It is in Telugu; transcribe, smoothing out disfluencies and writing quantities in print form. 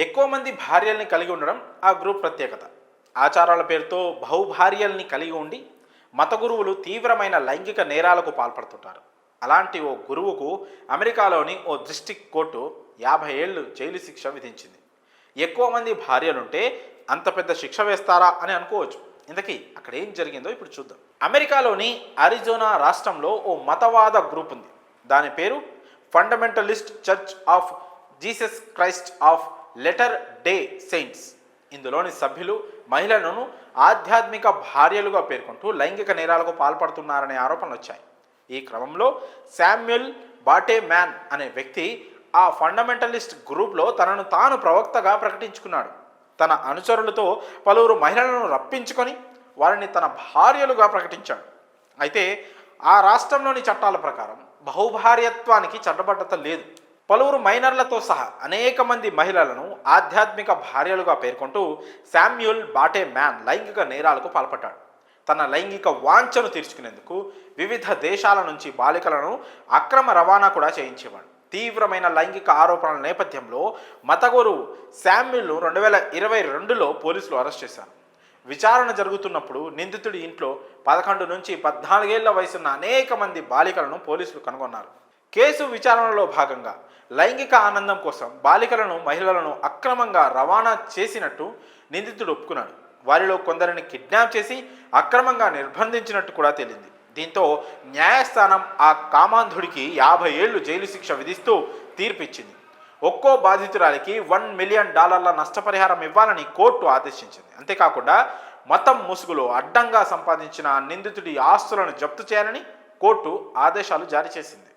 ఎక్కువ మంది భార్యల్ని కలిగి ఉండడం ఆ గ్రూప్ ప్రత్యేకత. ఆచారాల పేరుతో బహుభార్యల్ని కలిగి ఉండి మత గురువులు తీవ్రమైన లైంగిక నేరాలకు పాల్పడుతుంటారు. అలాంటి ఓ గురువుకు అమెరికాలోని ఓ డిస్ట్రిక్ట్ కోర్టు 50 ఏళ్ళు జైలు శిక్ష విధించింది. ఎక్కువ మంది భార్యలుంటే అంత పెద్ద శిక్ష వేస్తారా అని అనుకోవచ్చు. ఇంతకీ అక్కడ ఏం జరిగిందో ఇప్పుడు చూద్దాం. అమెరికాలోని అరిజోనా రాష్ట్రంలో ఓ మతవాద గ్రూప్ ఉంది. దాని పేరు fundamentalist church of Jesus Christ of letter day saints. ఇందులోని సభ్యులు మహిళలను ఆధ్యాత్మిక భార్యలుగా పేర్కొంటూ లైంగిక నేరాలకు పాల్పడుతున్నారనే ఆరోపణలు వచ్చాయి. ఈ క్రమంలో శామ్యుల్ బాటే మ్యాన్ అనే వ్యక్తి ఆ ఫండమెంటలిస్ట్ గ్రూప్లో తనను తాను ప్రవక్తగా ప్రకటించుకున్నాడు. తన అనుచరులతో పలువురు మహిళలను రప్పించుకొని వారిని తన భార్యలుగా ప్రకటించాడు. అయితే ఆ రాష్ట్రంలోని చట్టాల ప్రకారం బహుభార్యత్వానికి చట్టబద్ధత లేదు. పలువురు మైనర్లతో సహా అనేక మంది మహిళలను ఆధ్యాత్మిక భార్యలుగా పేర్కొంటూ శామ్యూల్ బాటే మ్యాన్ లైంగిక నేరాలకు పాల్పడ్డాడు. తన లైంగిక వాంఛను తీర్చుకునేందుకు వివిధ దేశాల నుంచి బాలికలను అక్రమ రవాణా కూడా చేయించేవాడు. తీవ్రమైన లైంగిక ఆరోపణల నేపథ్యంలో మతగురు శామ్యూల్ను 2022లో పోలీసులు అరెస్ట్ చేశారు. విచారణ జరుగుతున్నప్పుడు నిందితుడి ఇంట్లో 11 నుంచి 14 ఏళ్ల వయసున్న అనేక మంది బాలికలను పోలీసులు కనుగొన్నారు. కేసు విచారణలో భాగంగా లైంగిక ఆనందం కోసం బాలికలను మహిళలను అక్రమంగా రవాణా చేసినట్టు నిందితుడు ఒప్పుకున్నాడు. వారిలో కొందరిని కిడ్నాప్ చేసి అక్రమంగా నిర్బంధించినట్టు కూడా తేలింది. దీంతో న్యాయస్థానం ఆ కామాంధుడికి 50 ఏళ్లు జైలు శిక్ష విధిస్తూ తీర్పిచ్చింది. ఒక్కో బాధితురాలికి $1 మిలియన్ నష్టపరిహారం ఇవ్వాలని కోర్టు ఆదేశించింది. అంతేకాకుండా మతం ముసుగులో అడ్డంగా సంపాదించిన నిందితుడి ఆస్తులను జప్తు చేయాలని కోర్టు ఆదేశాలు జారీ చేసింది.